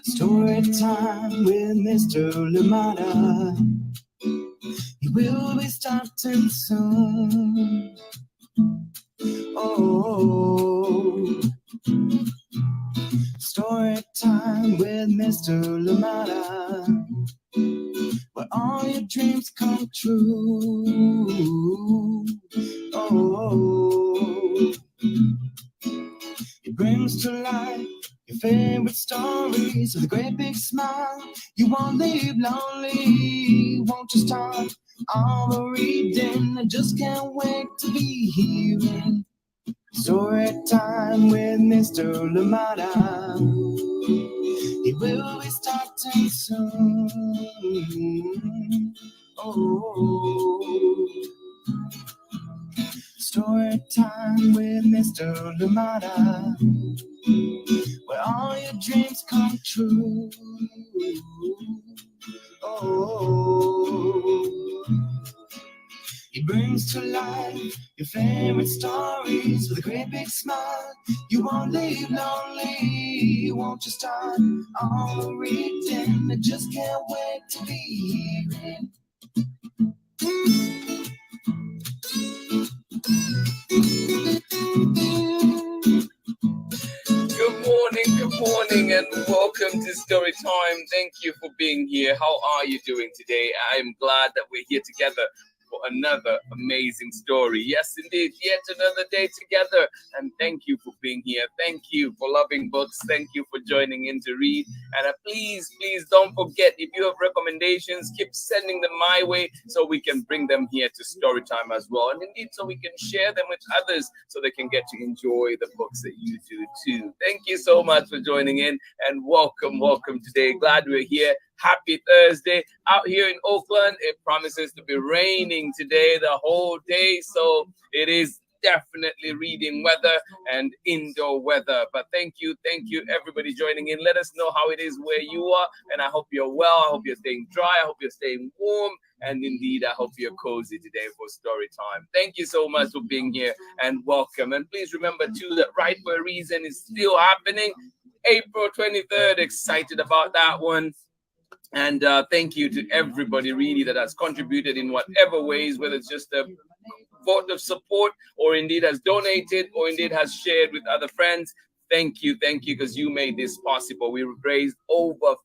Story time with Mr. Lamada. He will be starting soon. Oh, story time with Mr. Lamada, where all your dreams come true. Oh, he brings to life your favorite stories with a great big smile. You won't leave lonely, won't you start all the reading? I just can't wait to be hearing story time with Mr. Lamada. He will be starting soon. Oh, story time with Mr. Lamada, where all your dreams come true. Oh, he brings to life your favorite stories with a great big smile. You won't leave lonely, won't you start all reading? I just can't wait to be hearing. Good morning, and welcome to Story Time. Thank you for being here. How are you doing today? I am glad that we're here together for another amazing story. Yes, indeed, yet another day together. And thank you for being here. Thank you for loving books. Thank you for joining in to read. And please don't forget, if you have recommendations, keep sending them my way so we can bring them here to story time as well. And indeed, so we can share them with others so they can get to enjoy the books that you do too. Thank you so much for joining in, and welcome today. Glad we're here. Happy Thursday. Out here in Oakland, it promises to be raining today the whole day. So it is definitely reading weather and indoor weather. But thank you everybody joining in. Let us know how it is where you are, and I hope you're well. I hope you're staying dry. I hope you're staying warm, and indeed I hope you're cozy today for story time. Thank you so much for being here, and welcome. And please remember too that Right for a Reason is still happening April 23rd. Excited about that one. And thank you to everybody really that has contributed in whatever ways, whether it's just a vote of support, or indeed has donated, or indeed has shared with other friends. Thank you, because you made this possible. We raised over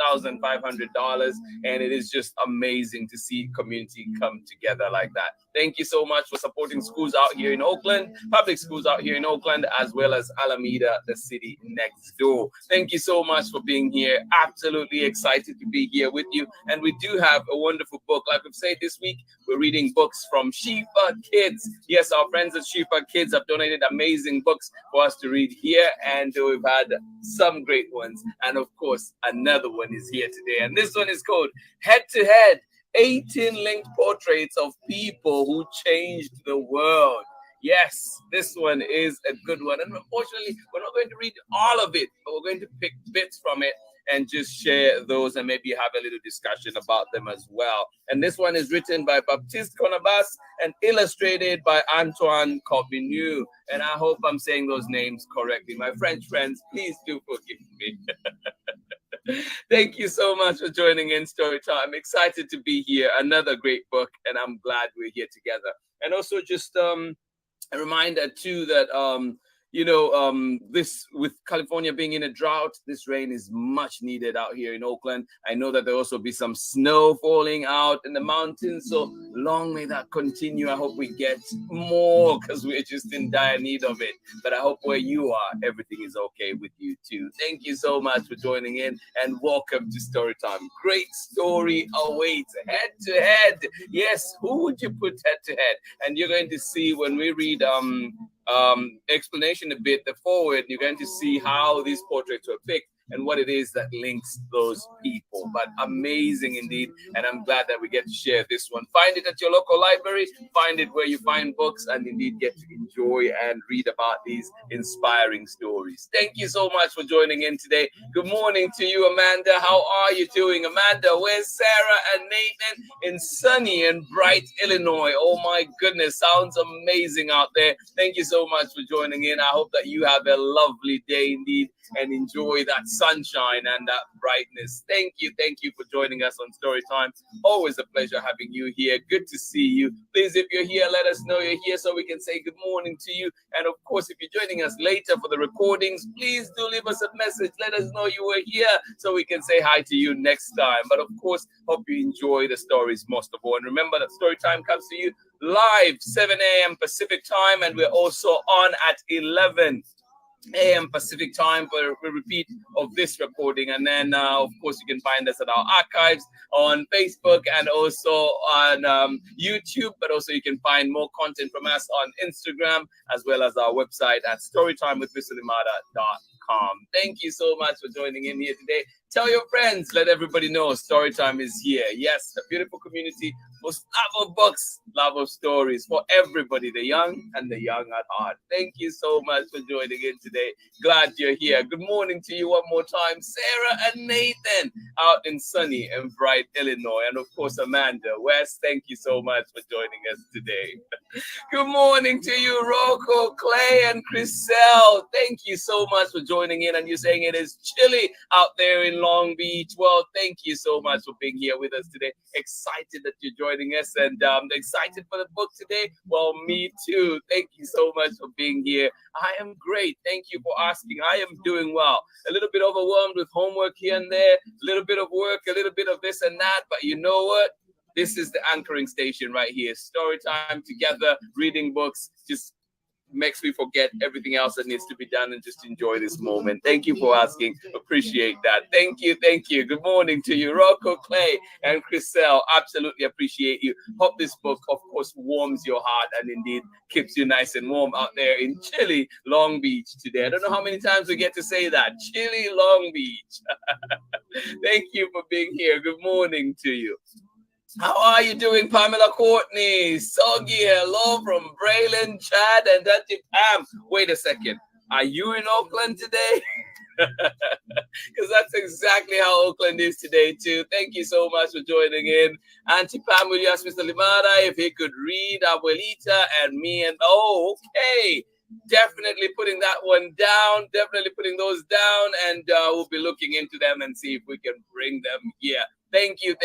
$5,500, and it is just amazing to see community come together like that. Thank you so much for supporting schools out here in Oakland, public schools out here in Oakland, as well as Alameda, the city next door. Thank you so much for being here. Absolutely excited to be here with you. And we do have a wonderful book. Like we've said this week, we're reading books from SCHIFFER Kids. Yes, our friends at SCHIFFER Kids have donated amazing books for us to read here, and we've had some great ones. And of course, another one is here today. And this one is called Head to Head, 18 linked portraits of people who changed the world. Yes, this one is a good one. And unfortunately, we're not going to read all of it, but we're going to pick bits from it and just share those and maybe have a little discussion about them as well. And this one is written by Baptiste CORNABAS and illustrated by ANTOINE CORBINEAU. And I hope I'm saying those names correctly. My French friends, please do forgive me. Thank you so much for joining in Storytime. I'm excited to be here. Another great book, and I'm glad we're here together. And also just a reminder too that this, with California being in a drought, this rain is much needed out here in Oakland. I know that there'll also be some snow falling out in the mountains, so long may that continue. I hope we get more, because we're just in dire need of it. But I hope where you are, everything is okay with you too. Thank you so much for joining in, and welcome to Storytime. Great story awaits. Head to Head. Yes, who would you put head to head? And you're going to see when we read explanation a bit, the forward, you're going to see how these portraits were picked. and what it is that links those people. But amazing indeed, and I'm glad that we get to share this one. Find it at your local library, find it where you find books, and indeed get to enjoy and read about these inspiring stories. Thank you so much for joining in today. Good morning to you, Amanda. How are you doing? Amanda, where's Sarah and Nathan in sunny and bright Illinois? Oh my goodness, sounds amazing out there. Thank you so much for joining in. I hope that you have a lovely day indeed and enjoy that sunshine and that brightness. Thank you for joining us on Storytime. Always a pleasure having you here. Good to see you. Please, if you're here, let us know you're here so we can say good morning to you. And of course, if you're joining us later for the recordings, please do leave us a message. Let us know you were here so we can say hi to you next time. But of course, hope you enjoy the stories most of all. And remember that Storytime comes to you live 7 a.m. Pacific time, and we're also on at 11 a.m. Pacific time for a repeat of this recording. And then of course you can find us at our archives on Facebook and also on YouTube, but also you can find more content from us on Instagram as well as our website at storytimewithmrlimada.com. Thank you so much for joining in here today. Tell your friends, let everybody know Storytime is here. Yes, a beautiful community for love of books, love of stories for everybody, the young and the young at heart. Thank you so much for joining in today. Glad you're here. Good morning to you one more time, Sarah and Nathan out in sunny and bright Illinois. And of course, Amanda, Wes, thank you so much for joining us today. Good morning to you, Rocco, Clay, and Chriselle. Thank you so much for joining in. And you're saying it is chilly out there in Long Beach. Well, thank you so much for being here with us today. Excited that you're joining us and excited for the book today. Well, me too. Thank you so much for being here. I am great. Thank you for asking. I am doing well. A little bit overwhelmed with homework here and there, a little bit of work, a little bit of this and that. But you know what? This is the anchoring station right here. Story time together, reading books, just makes me forget everything else that needs to be done and just enjoy this moment. Thank you for asking. Appreciate that. Thank you. Thank you. Good morning to you, Rocco, Clay, and Chriselle. Absolutely appreciate you. Hope this book, of course, warms your heart and indeed keeps you nice and warm out there in chilly Long Beach today. I don't know how many times we get to say that. Chilly Long Beach. Thank you for being here. Good morning to you. How are you doing, Pamela Courtney? Soggy, hello from Braylon, Chad, and Auntie Pam. Wait a second. Are you in Oakland today? Because that's exactly how Oakland is today, too. Thank you so much for joining in. Auntie Pam, will you ask Mr. Limada if he could read Abuelita and me? And oh, okay. Definitely putting that one down. Definitely putting those down. And we'll be looking into them and see if we can bring them here. Thank you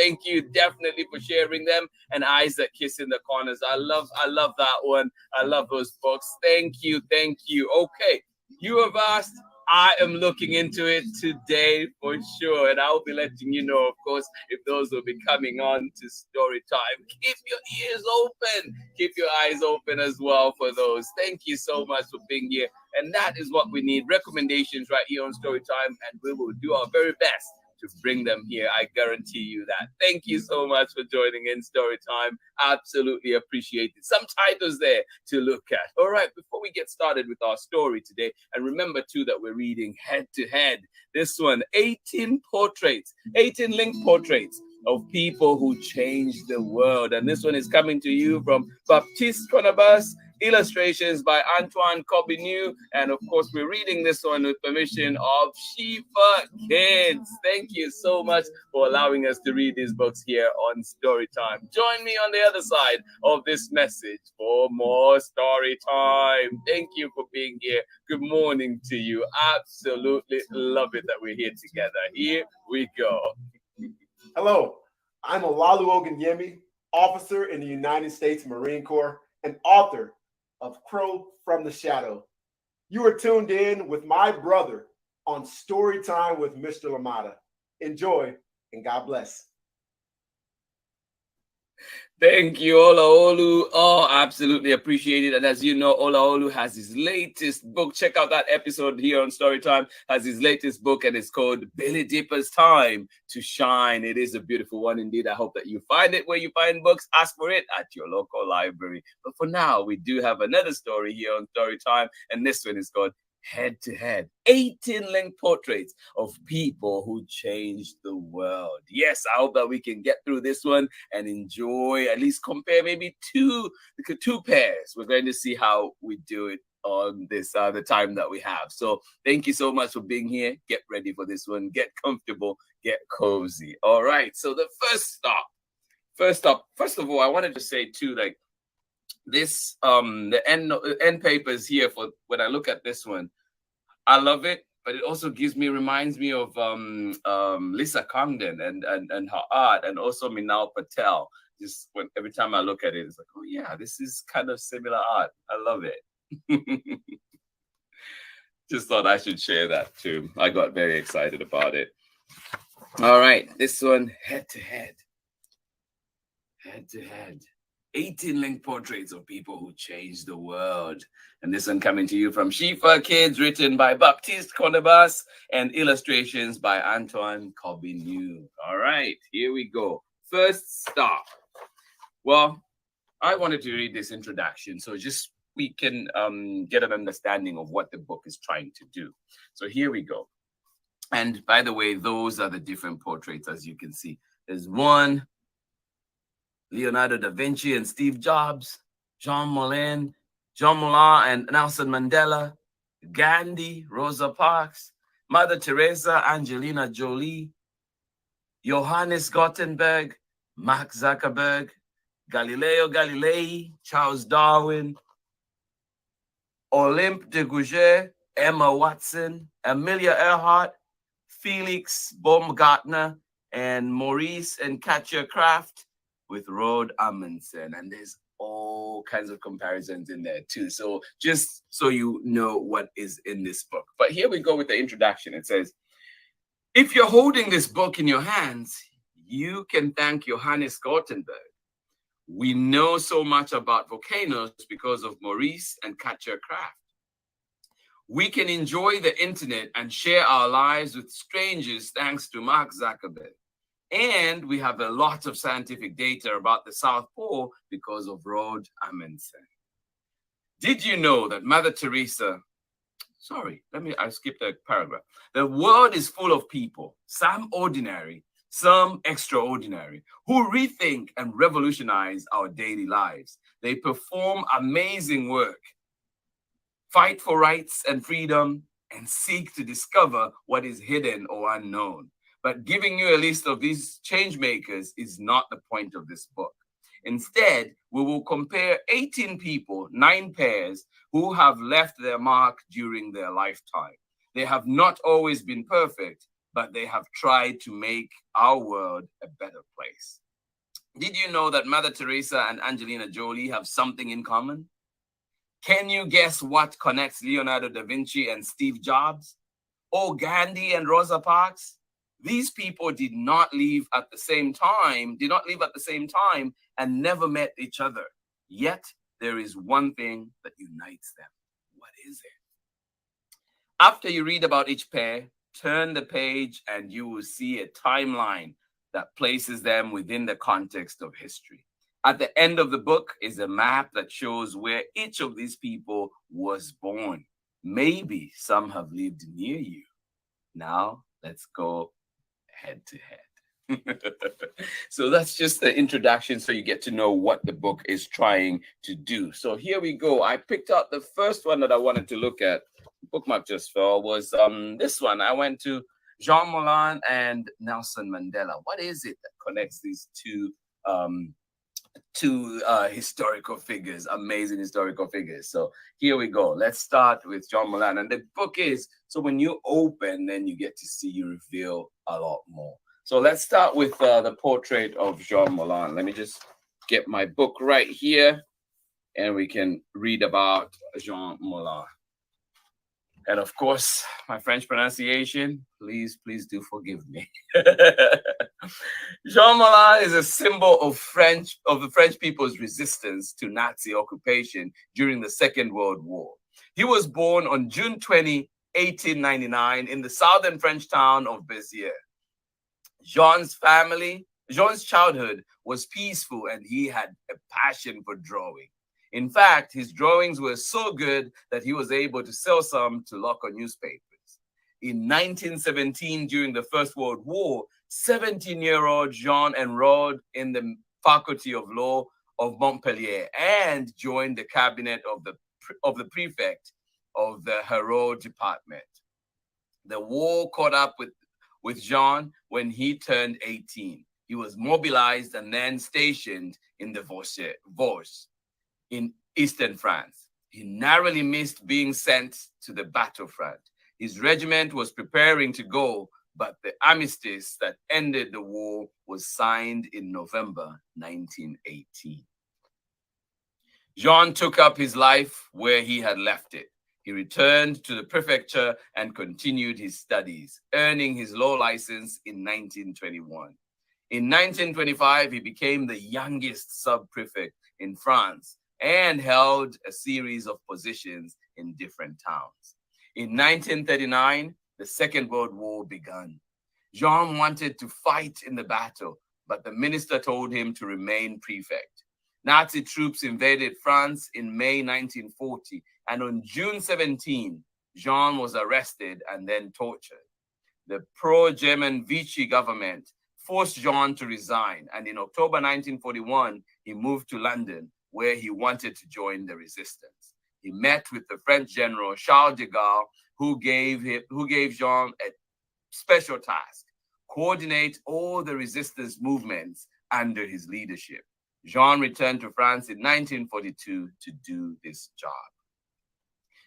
definitely for sharing them. And Eyes That Kiss in the Corners. I love that one. I love those books. Thank you. Okay, you have asked. I am looking into it today for sure. And I'll be letting you know, of course, if those will be coming on to story time. Keep your ears open. Keep your eyes open as well for those. Thank you so much for being here. And that is what we need. Recommendations right here on story time. And we will do our very best to bring them here. I guarantee you that. Thank you so much for joining in Storytime. Absolutely appreciate it. Some titles there to look at. All right, before we get started with our story today, and remember too that we're reading Head to Head. This one, 18 linked portraits of people who changed the world. And this one is coming to you from Baptiste CORNABAS, illustrations by ANTOINE CORBINEAU, and of course we're reading this one with permission of SCHIFFER Kids. Thank you so much for allowing us to read these books here on Storytime. Join me on the other side of this message for more Storytime. Thank you for being here. Good morning to you. Absolutely love it that we're here together. Here we go. Hello, I'm Olalu Ogunyemi, officer in the United States Marine Corps and author of Crow from the Shadow. You are tuned in with my brother on Storytime with Mr. Limada. Enjoy and God bless. Thank you, Olaolu. Oh, absolutely appreciate it. And as you know, Olaolu has his latest book. Check out that episode here on Storytime. Has his latest book, and it's called Billy Dipper's Time to Shine. It is a beautiful one indeed. I hope that you find it where you find books. Ask for it at your local library. But for now, we do have another story here on Storytime, and this one is called Head to Head, 18 link portraits of people who changed the world. Yes, I hope that we can get through this one and enjoy, at least compare maybe two pairs. We're going to see how we do it on this the time that we have. So thank you so much for being here. Get ready for this one. Get comfortable, get cozy. All right. So the first of all, I wanted to say too, like this the end papers here, for when I look at this one, I love it, but it also reminds me of Lisa Congdon and her art, and also Minal Patel. Just every time I look at it, it's like, oh yeah, this is kind of similar art. I love it. Just thought I should share that too. I got very excited about it. All right, this one, Head to Head. Head to Head. 18 link portraits of people who changed the world. And this one coming to you from SCHIFFER Kids, written by Baptiste CORNABAS, and illustrations by ANTOINE CORBINEAU. All right, here we go. First stop. Well, I wanted to read this introduction so just we can get an understanding of what the book is trying to do. So here we go. And by the way, those are the different portraits, as you can see. There's one, Leonardo da Vinci and Steve Jobs, Jean Moulin and Nelson Mandela, Gandhi, Rosa Parks, Mother Teresa, Angelina Jolie, Johannes Gutenberg, Mark Zuckerberg, Galileo Galilei, Charles Darwin, Olympe de Gouges, Emma Watson, Amelia Earhart, Felix Baumgartner, and Maurice and Katja Kraft, with Rod Amundsen. And there's all kinds of comparisons in there too. So just so you know what is in this book. But here we go with the introduction. It says, if you're holding this book in your hands, you can thank Johannes Gutenberg. We know so much about volcanoes because of Maurice and Katja Kraft. We can enjoy the internet and share our lives with strangers thanks to Mark Zuckerberg. And we have a lot of scientific data about the South Pole because of Rod Amundsen. Did you know that Mother Teresa, I skipped a paragraph. The world is full of people, some ordinary, some extraordinary, who rethink and revolutionize our daily lives. They perform amazing work, fight for rights and freedom, and seek to discover what is hidden or unknown. But giving you a list of these change makers is not the point of this book. Instead, we will compare 18 people, 9 pairs, who have left their mark during their lifetime. They have not always been perfect, but they have tried to make our world a better place. Did you know that Mother Teresa and Angelina Jolie have something in common? Can you guess what connects Leonardo da Vinci and Steve Jobs? Or Gandhi and Rosa Parks? These people did not leave at the same time and never met each other. Yet there is one thing that unites them. What is it? After you read about each pair, turn the page and you will see a timeline that places them within the context of history. At the end of the book is a map that shows where each of these people was born. Maybe some have lived near you. Now let's go head to head. So that's just the introduction, so you get to know what the book is trying to do. So here we go. I picked out the first one that I wanted to look at. Bookmark just fell. Was this one. I went to Jean Moulin and Nelson Mandela. What is it that connects these two historical figures, amazing historical figures? So here we go. Let's start with Jean Moulin. And the book is, so when you open, then you get to see, you reveal a lot more. So let's start with the portrait of Jean Moulin. Let me just get my book right here and we can read about Jean Moulin. And of course, my French pronunciation, please do forgive me. Jean Moulin is a symbol of the French people's resistance to Nazi occupation during the Second World War. He was born on June 20, 1899 in the southern French town of Béziers. Jean's childhood was peaceful and he had a passion for drawing. In fact, his drawings were so good that he was able to sell some to local newspapers. In 1917, during the First World War, 17-year-old Jean enrolled in the Faculty of Law of Montpellier and joined the cabinet of the prefect of the Herald department. The war caught up with Jean when he turned 18. He was mobilized and then stationed in the Vosges in eastern France. He narrowly missed being sent to the battlefront. His regiment was preparing to go, but the armistice that ended the war was signed in November 1918. Jean took up his life where he had left it. He returned to the prefecture and continued his studies, earning his law license in 1921. In 1925, he became the youngest sub-prefect in France and held a series of positions in different towns. In 1939, the Second World War began. Jean wanted to fight in the battle, but the minister told him to remain prefect. Nazi troops invaded France in May 1940, and on June 17, Jean was arrested and then tortured. The pro-German Vichy government forced Jean to resign, and in October 1941, he moved to London, where he wanted to join the resistance. He met with the French general Charles de Gaulle, who gave Jean a special task: coordinate all the resistance movements under his leadership. Jean returned to France in 1942 to do this job.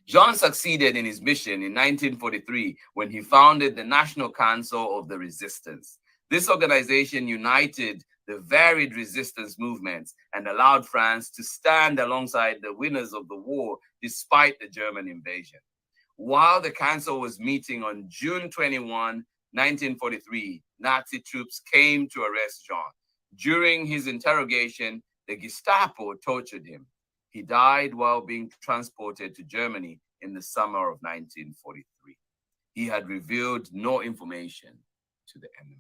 Jean succeeded in his mission in 1943 when he founded the National Council of the Resistance. This organization united the varied resistance movements and allowed France to stand alongside the winners of the war despite the German invasion. While the council was meeting on June 21, 1943, Nazi troops came to arrest Jean. During his interrogation, the Gestapo tortured him. He died while being transported to Germany in the summer of 1943. He had revealed no information to the enemy.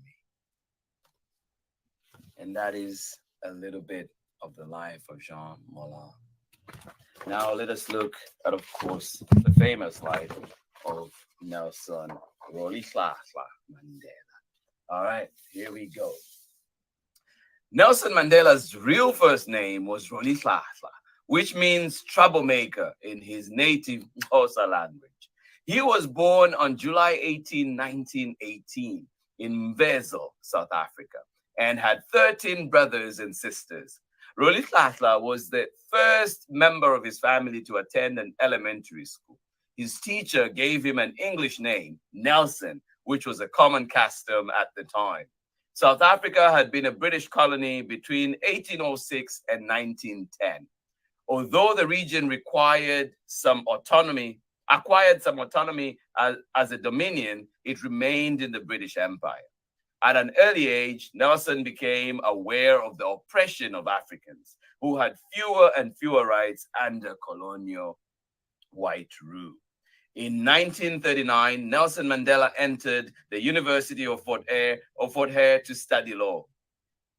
And that is a little bit of the life of Jean Moulin. Now let us look at, of course, the famous life of Nelson Rolihlahla Mandela. All right, here we go. Nelson Mandela's real first name was Rolihlahla, which means troublemaker in his native Xhosa language. He was born on July 18, 1918 in Mvezo, South Africa, and had 13 brothers and sisters. Rolihlahla was the first member of his family to attend an elementary school. His teacher gave him an English name, Nelson, which was a common custom at the time. South Africa had been a British colony between 1806 and 1910. Although the region acquired some autonomy as a dominion, it remained in the British Empire. At an early age, Nelson became aware of the oppression of Africans who had fewer and fewer rights under colonial white rule. In 1939, Nelson Mandela entered the University of Fort Hare to study law.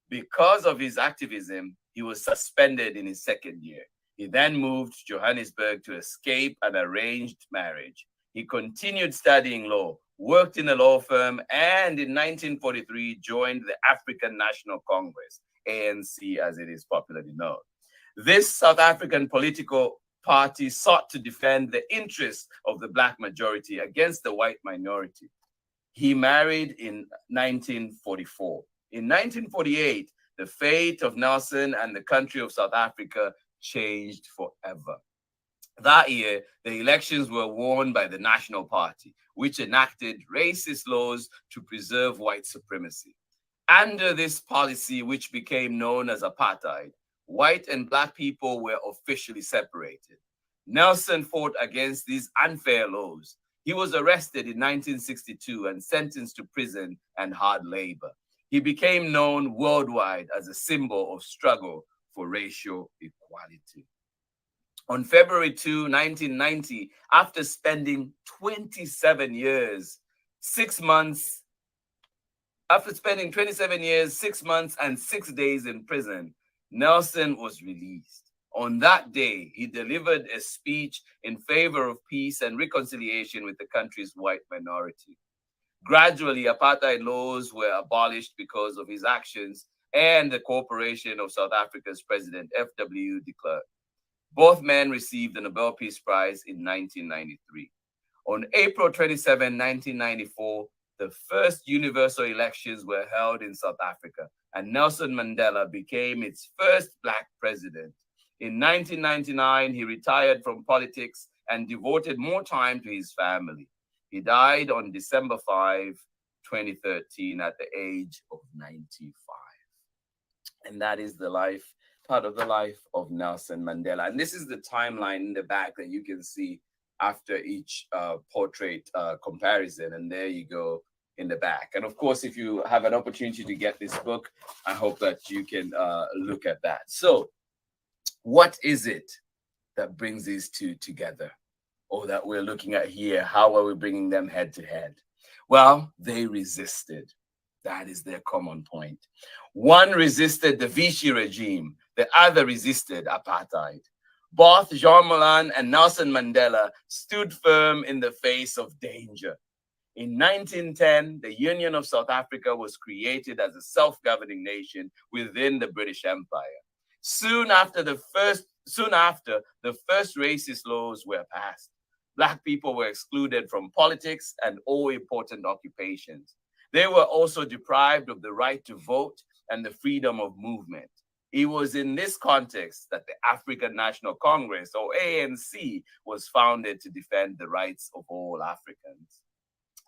Because of his activism, he was suspended in his second year. He then moved to Johannesburg to escape an arranged marriage. He continued studying law, worked in a law firm, and in 1943 joined the African National Congress, ANC as it is popularly known. This South African political party sought to defend the interests of the Black majority against the white minority. He married in 1944. In 1948, the fate of Nelson and the country of South Africa changed forever. That year, the elections were won by the National Party, which enacted racist laws to preserve white supremacy. Under this policy, which became known as apartheid, white and Black people were officially separated. Nelson fought against these unfair laws. He was arrested in 1962 and sentenced to prison and hard labor. He became known worldwide as a symbol of struggle for racial equality. On February 2, 1990, after spending 27 years, 6 months, and 6 days in prison, Nelson was released. On that day, he delivered a speech in favor of peace and reconciliation with the country's white minority. Gradually, apartheid laws were abolished because of his actions and the cooperation of South Africa's President F.W. de Klerk. Both men received the Nobel Peace Prize in 1993. On April 27, 1994, the first universal elections were held in South Africa, and Nelson Mandela became its first Black president. In 1999, he retired from politics and devoted more time to his family. He died on December 5, 2013, at the age of 95. And that is the life, part of the life of Nelson Mandela. And this is the timeline in the back that you can see after each portrait comparison. And there you go in the back. And of course, if you have an opportunity to get this book, I hope that you can look at that. So what is it that brings these two together, or that we're looking at here? How are we bringing them head to head? Well, they resisted. That is their common point. One resisted the Vichy regime, the other resisted apartheid. Both Jean Moulin and Nelson Mandela stood firm in the face of danger. In 1910, the Union of South Africa was created as a self-governing nation within the British Empire. Soon after, the first racist laws were passed. Black people were excluded from politics and all important occupations. They were also deprived of the right to vote and the freedom of movement. It was in this context that the African National Congress, or ANC, was founded to defend the rights of all Africans.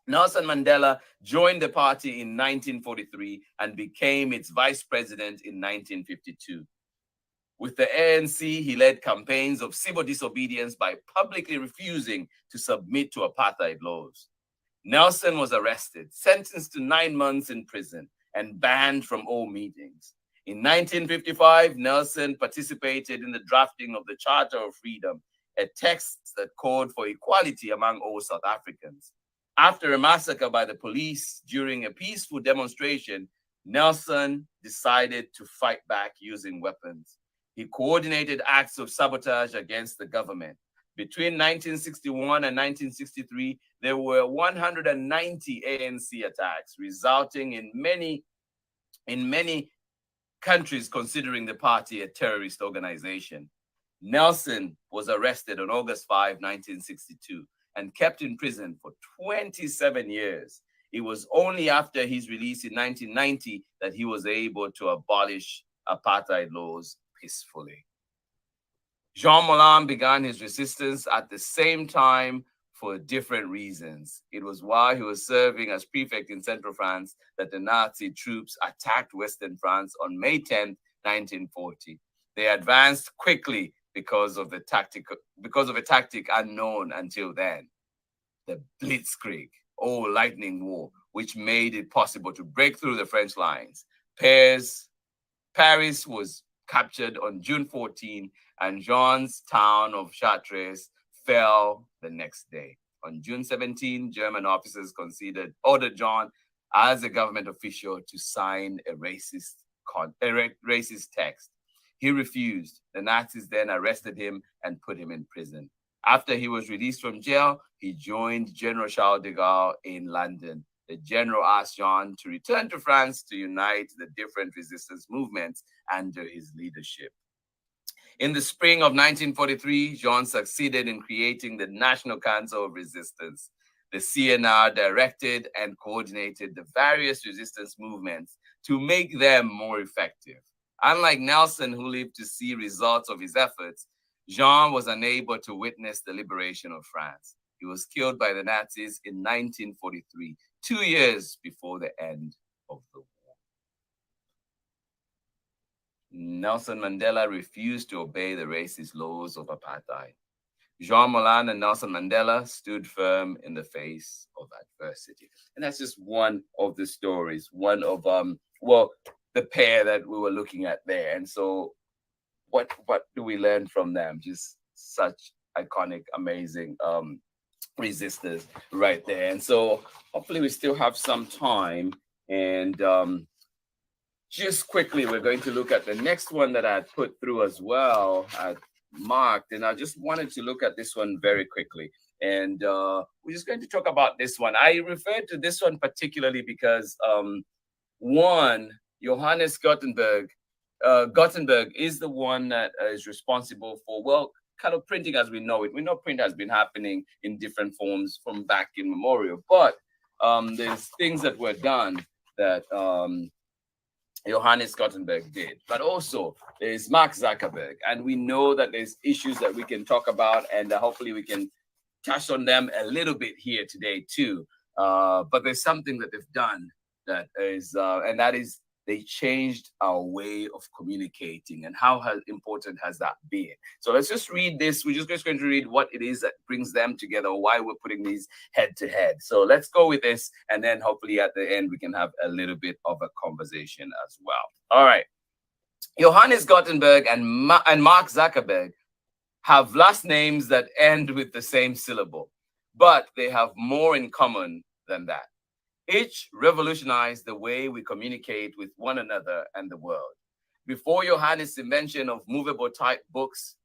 Nelson Mandela joined the party in 1943 and became its vice president in 1952. With the ANC, he led campaigns of civil disobedience by publicly refusing to submit to apartheid laws. Nelson was arrested, sentenced to 9 months in prison, and banned from all meetings. In 1955, Nelson participated in the drafting of the Charter of Freedom, a text that called for equality among all South Africans. After a massacre by the police during a peaceful demonstration, Nelson decided to fight back using weapons. He coordinated acts of sabotage against the government. Between 1961 and 1963, there were 190 ANC attacks, resulting in many countries considering the party a terrorist organization. Nelson was arrested on August 5, 1962, and kept in prison for 27 years. It was only after his release in 1990 that he was able to abolish apartheid laws peacefully. Jean Moulin began his resistance at the same time for different reasons. It was while he was serving as prefect in Central France that the Nazi troops attacked Western France on May 10, 1940. They advanced quickly because of a tactic unknown until then, the Blitzkrieg, or Lightning War, which made it possible to break through the French lines. Paris was captured on June 14, and Jean's town of Chartres fell the next day. On June 17, German officers ordered Jean as a government official to sign a racist text. He refused. The Nazis then arrested him and put him in prison. After he was released from jail, he joined General Charles de Gaulle in London. The general asked Jean to return to France to unite the different resistance movements under his leadership. In the spring of 1943, Jean succeeded in creating the National Council of Resistance. The CNR directed and coordinated the various resistance movements to make them more effective. Unlike Nelson, who lived to see results of his efforts, Jean was unable to witness the liberation of France. He was killed by the Nazis in 1943, 2 years before the end of the war. Nelson Mandela refused to obey the racist laws of apartheid. Jean Moulin and Nelson Mandela stood firm in the face of adversity. And that's just one of the stories, one of, the pair that we were looking at there. And so what do we learn from them? Just such iconic, amazing resistors right there. And so hopefully we still have some time. And just quickly, we're going to look at the next one that I had put through as well, I marked, and I just wanted to look at this one very quickly. And we're just going to talk about this one. I referred to this one particularly because one, Johannes Gutenberg is the one that is responsible for, well, kind of printing as we know it. We know print has been happening in different forms from back in memorial, but there's things that were done that Johannes Gutenberg did. But also there's Mark Zuckerberg, and we know that there's issues that we can talk about, and hopefully we can touch on them a little bit here today too. But there's something that they've done that is, and that is they changed our way of communicating. And how important has that been? So let's just read this. We're just going to read what it is that brings them together, why we're putting these head to head. So let's go with this, and then hopefully at the end we can have a little bit of a conversation as well. All right. Johannes Gutenberg and Mark Zuckerberg have last names that end with the same syllable, but they have more in common than that. Each revolutionized the way we communicate with one another and the world. Before Johannes' invention of movable type books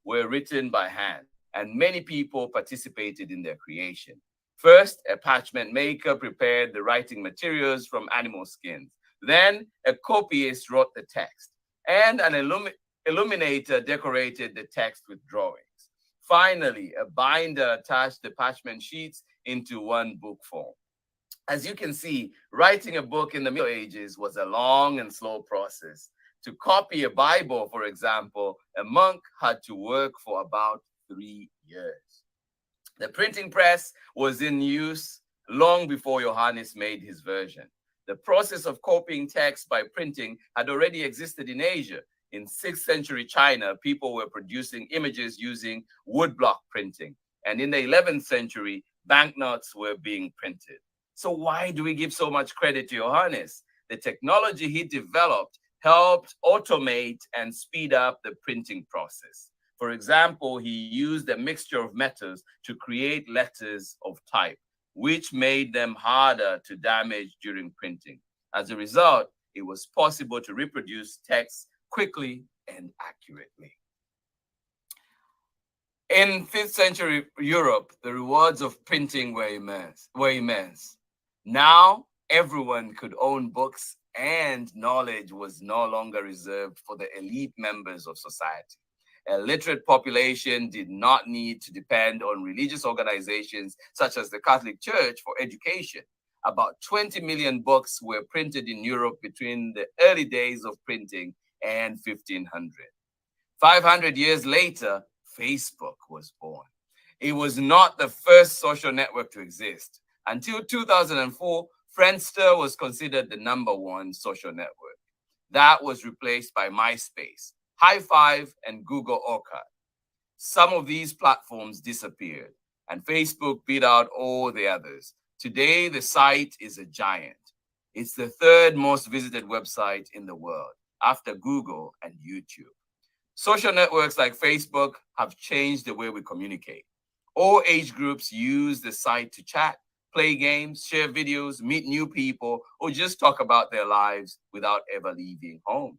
were written by hand, and many people participated in their creation. First, a parchment maker prepared the writing materials from animal skins. Then, a copyist wrote the text, and an illuminator decorated the text with drawings. Finally, a binder attached the parchment sheets into one book form. As you can see, writing a book in the Middle Ages was a long and slow process. To copy a Bible, for example, a monk had to work for about 3 years. The printing press was in use long before Johannes made his version. The process of copying text by printing had already existed in Asia. In 6th century China, people were producing images using woodblock printing. And in the 11th century, banknotes were being printed. So why do we give so much credit to Johannes? The technology he developed helped automate and speed up the printing process. For example, he used a mixture of metals to create letters of type, which made them harder to damage during printing. As a result, it was possible to reproduce text quickly and accurately. In 5th century Europe, the rewards of printing were immense. Now, everyone could own books, and knowledge was no longer reserved for the elite members of society. A literate population did not need to depend on religious organizations such as the Catholic Church for education. About 20 million books were printed in Europe between the early days of printing and 1500. 500 years later, Facebook was born. It was not the first social network to exist. Until 2004, Friendster was considered the #1 social network. That was replaced by MySpace, High5, and Google Orchid. Some of these platforms disappeared, and Facebook beat out all the others. Today, the site is a giant. It's the 3rd most visited website in the world, after Google and YouTube. Social networks like Facebook have changed the way we communicate. All age groups use the site to chat, play games, share videos, meet new people, or just talk about their lives without ever leaving home.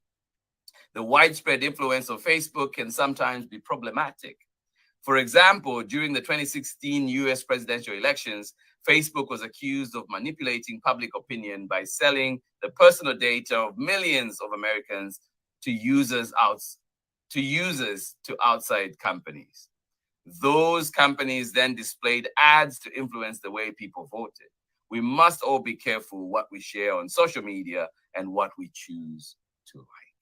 The widespread influence of Facebook can sometimes be problematic. For example, during the 2016 US presidential elections, Facebook was accused of manipulating public opinion by selling the personal data of millions of Americans to users to outside companies. Those companies then displayed ads to influence the way people voted. We must all be careful what we share on social media and what we choose to like.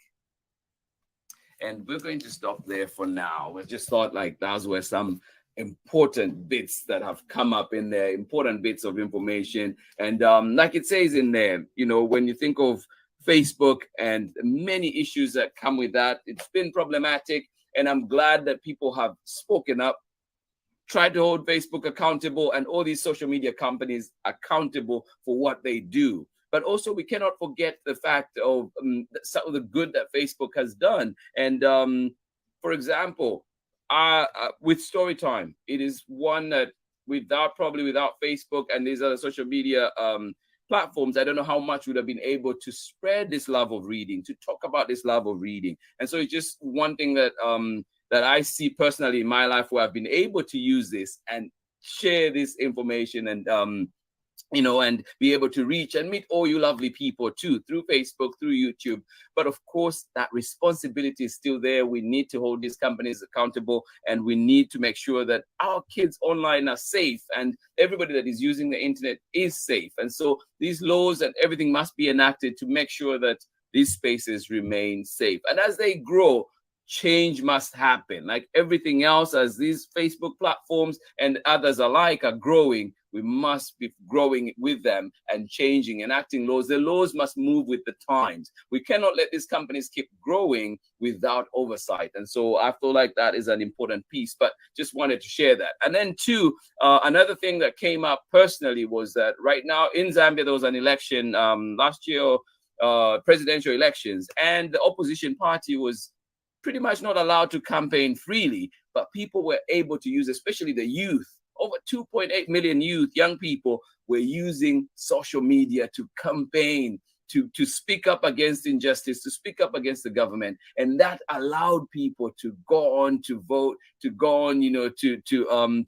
And we're going to stop there for now. We just thought like those were some important bits that have come up in there, important bits of information. And like it says in there, you know, when you think of Facebook and many issues that come with that, it's been problematic. And I'm glad that people have spoken up, tried to hold Facebook accountable and all these social media companies accountable for what they do. But also, we cannot forget the fact of some of the good that Facebook has done. And for example, with Storytime, it is one that without Facebook and these other social media platforms, I don't know how much would have been able to spread this love of reading, to talk about this love of reading. And so it's just one thing that that I see personally in my life, where I've been able to use this and share this information, and you know, and be able to reach and meet all you lovely people too, through Facebook, through YouTube. But of course, that responsibility is still there. We need to hold these companies accountable, and we need to make sure that our kids online are safe, and everybody that is using the internet is safe. And so these laws and everything must be enacted to make sure that these spaces remain safe. And as they grow, change must happen. Like everything else, as these Facebook platforms and others alike are growing, we must be growing with them and changing, enacting laws. The laws must move with the times. We cannot let these companies keep growing without oversight. And so I feel like that is an important piece, but just wanted to share that. And then two, another thing that came up personally was that right now in Zambia, there was an election last year, presidential elections, and the opposition party was pretty much not allowed to campaign freely, but people were able to use, especially the youth. Over 2.8 million youth, young people, were using social media to campaign, to speak up against injustice, to speak up against the government. And that allowed people to go on to vote, to go on, you know, to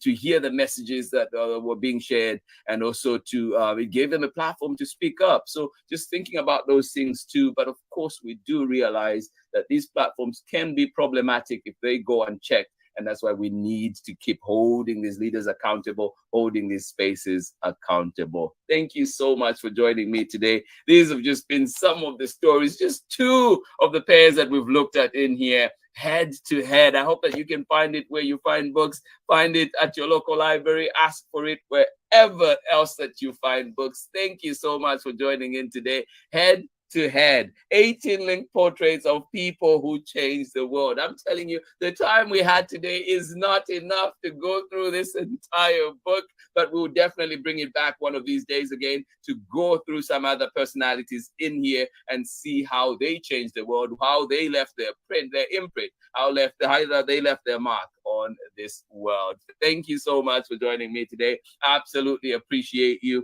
hear the messages that were being shared, and also to it gave them a platform to speak up. So just thinking about those things too. But of course, we do realize that these platforms can be problematic if they go unchecked. And that's why we need to keep holding these leaders accountable, holding these spaces accountable. Thank you so much for joining me today. These have just been some of the stories, just two of the pairs that we've looked at in here, head to head. I hope that you can find it where you find books, find it at your local library, ask for it wherever else that you find books. Thank you so much for joining in today. Head to head, 18 linked portraits of people who changed the world. I'm telling you, the time we had today is not enough to go through this entire book, but we'll definitely bring it back one of these days again to go through some other personalities in here and see how they changed the world, how they left their print, their imprint, how they left their mark on this world. Thank you so much for joining me today. Absolutely appreciate you.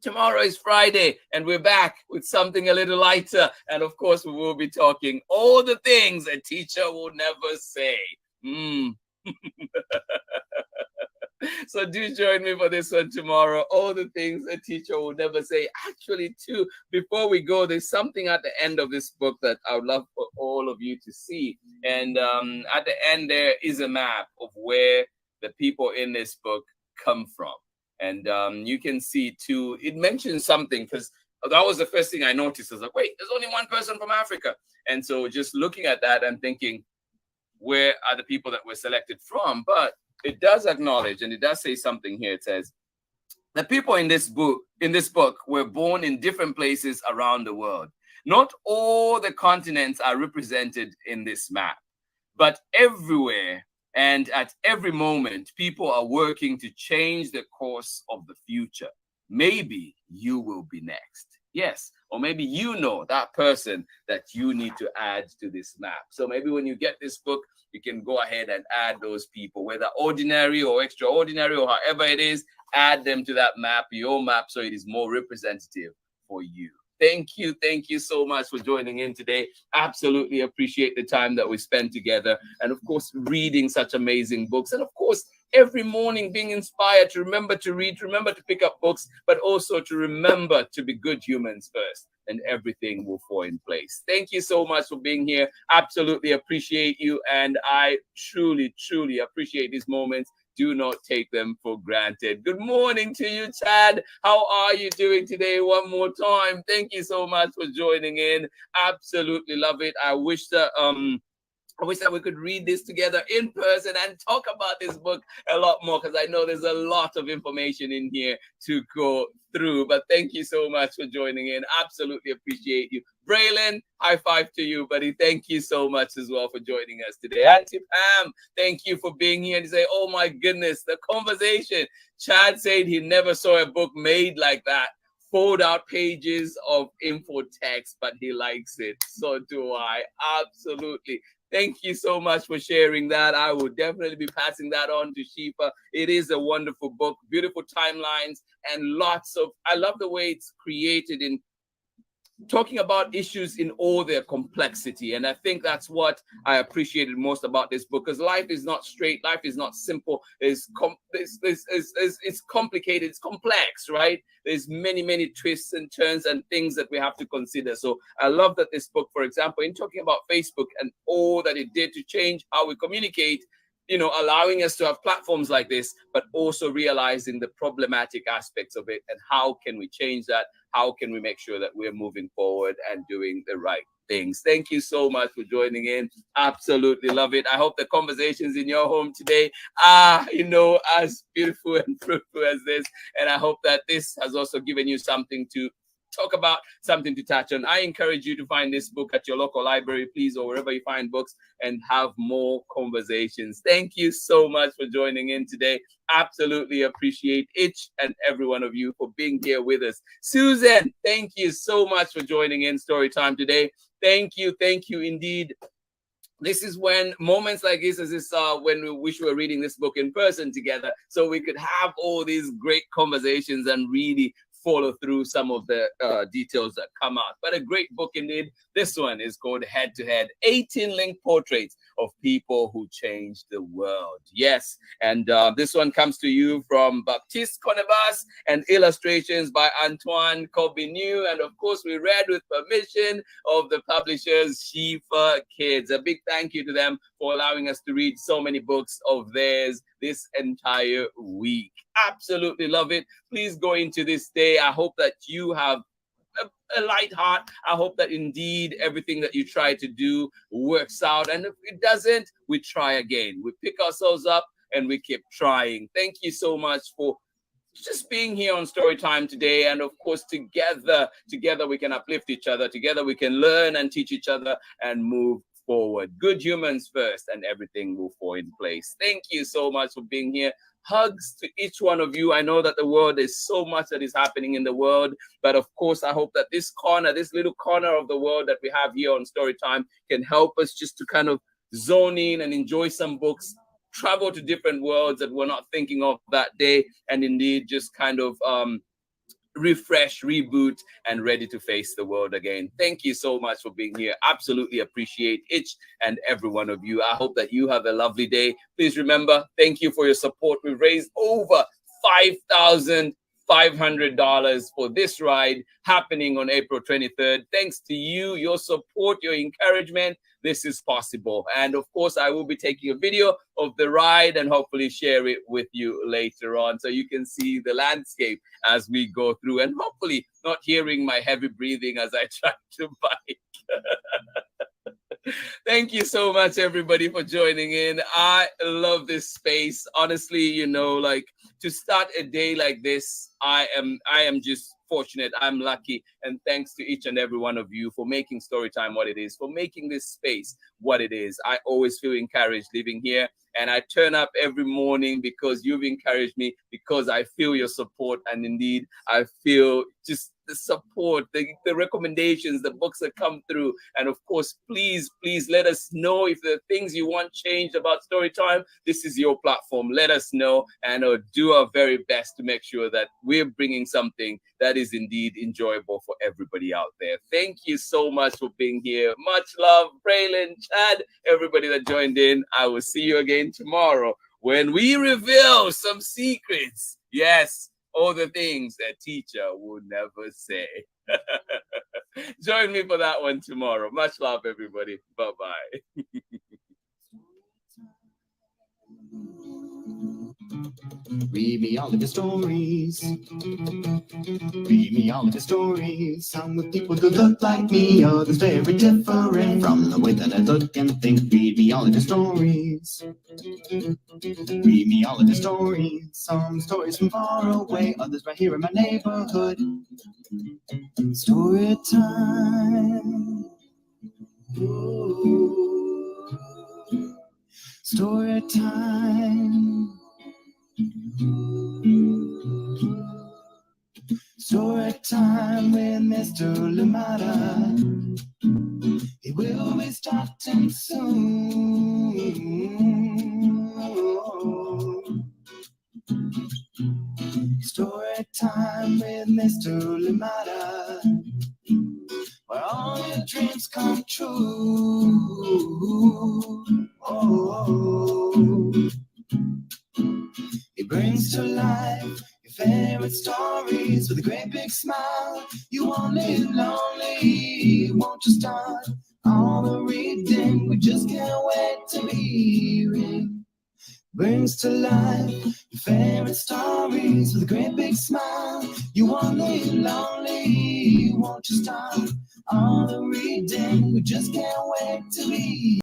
Tomorrow is Friday, and we're back with something a little lighter. And of course, we will be talking all the things a teacher will never say. So do join me for this one tomorrow. All the things a teacher will never say. Actually, too, before we go, there's something at the end of this book that I would love for all of you to see. And at the end, there is a map of where the people in this book come from. And you can see too, it mentions something, because that was the first thing I noticed. I was like, wait, there's only one person from Africa. And so just looking at that and thinking, where are the people that were selected from? But it does acknowledge, and it does say something here. It says, the people in this book were born in different places around the world. Not all the continents are represented in this map, but everywhere and at every moment, people are working to change the course of the future. Maybe you will be next. Yes. Or maybe you know that person that you need to add to this map. So maybe when you get this book, you can go ahead and add those people, whether ordinary or extraordinary or however it is, add them to that map, your map, so it is more representative for you. Thank you so much for joining in today. Absolutely appreciate the time that we spent together, and of course reading such amazing books, and of course every morning being inspired to remember to read, to remember to pick up books, but also to remember to be good humans first, and everything will fall in place. Thank you so much for being here. Absolutely appreciate you, and I truly appreciate these moments. Do not take them for granted. Good morning to you, Chad. How are you doing today? One more time, thank you so much for joining in. Absolutely love it. I wish that we could read this together in person and talk about this book a lot more, because I know there's a lot of information in here to go through. But thank you so much for joining in. Absolutely appreciate you. Braylon, high five to you, buddy. Thank you so much as well for joining us today. Auntie Pam, thank you for being here to say, oh my goodness, the conversation. Chad said he never saw a book made like that. Fold out pages of info text, but he likes it. So do I. Absolutely. Thank you so much for sharing that. I will definitely be passing that on to Shifa. It is a wonderful book, beautiful timelines, and lots of, I love the way it's created in talking about issues in all their complexity. And I think that's what I appreciated most about this book, because life is not straight, life is not simple, it's complicated, it's complex, right? There's many twists and turns and things that we have to consider. So I love that this book, for example, in talking about Facebook and all that it did to change how we communicate, allowing us to have platforms like this, but also realizing the problematic aspects of it and how can we change that? How can we make sure that we're moving forward and doing the right things? Thank you so much for joining in. Absolutely love it. I hope the conversations in your home today are, as beautiful and fruitful as this. And I hope that this has also given you something to talk about, something to touch on. I encourage you to find this book at your local library, please, or wherever you find books, and have more conversations. Thank you so much for joining in today. Absolutely appreciate each and every one of you for being here with us. Susan, thank you so much for joining in Storytime today. Thank you indeed. This is when moments like this, as this when we wish we were reading this book in person together, so we could have all these great conversations and really follow through some of the details that come out. But a great book indeed. This one is called Head to Head, 18 linked portraits of people who changed the world. Yes, and this one comes to you from Baptiste CORNABAS and illustrations by Antoine CORBINEAU. And of course, we read with permission of the publishers SCHIFFER Kids. A big thank you to them for allowing us to read so many books of theirs this entire week. Absolutely love it. Please go into this day. I hope that you have a light heart. I hope that indeed everything that you try to do works out. And if it doesn't, we try again. We pick ourselves up and we keep trying. Thank you so much for just being here on Storytime today. And of course, together we can uplift each other. Together we can learn and teach each other and move forward. Good humans first, and everything will fall in place. Thank you so much for being here. Hugs to each one of you. I know that the world is so much that is happening in the world, but of course, I hope that this little corner of the world that we have here on Storytime can help us just to kind of zone in and enjoy some books, travel to different worlds that we're not thinking of that day, and indeed just kind of refresh, reboot, and ready to face the world again. Thank you so much for being here. Absolutely appreciate each and every one of you. I hope that you have a lovely day. Please remember, thank you for your support. We've raised over $5,500 for this ride happening on April 23rd. Thanks to you, your support, your encouragement, this is possible. And of course, I will be taking a video of the ride and hopefully share it with you later on so you can see the landscape as we go through, and hopefully not hearing my heavy breathing as I try to bike. Thank you so much, everybody, for joining in. I love this space. Honestly, like to start a day like this, I am just fortunate. I'm lucky. And thanks to each and every one of you for making Storytime what it is, for making this space what it is. I always feel encouraged living here. And I turn up every morning because you've encouraged me, because I feel your support. And indeed, I feel just the support, the recommendations, the books that come through. And of course, please let us know if there are things you want changed about Storytime. This is your platform. Let us know, and do our very best to make sure that we're bringing something that is indeed enjoyable for everybody out there. Thank you so much for being here. Much love, Braylon, Chad, everybody that joined in. I will see you again tomorrow when we reveal some secrets. Yes, all the things a teacher would never say. Join me for that one tomorrow. Much love, everybody. Bye-bye. Read me all of your stories. Read me all of your stories. Some with people who look like me, others very different from the way that I look and think. Read me all of your stories. Read me all of your stories. Some stories from far away, others right here in my neighborhood. Story time. Ooh. Story time. Story time with Mr. Lumada. He will be starting soon. time with Mr. Limata, where all your dreams come true. Oh, he brings to life your favorite stories with a great big smile. You won't live lonely, won't you start all the reading? We just can't wait to be reading. Brings to life your favorite stories with a great big smile. You won't live lonely, won't you start all the reading? We just can't wait to be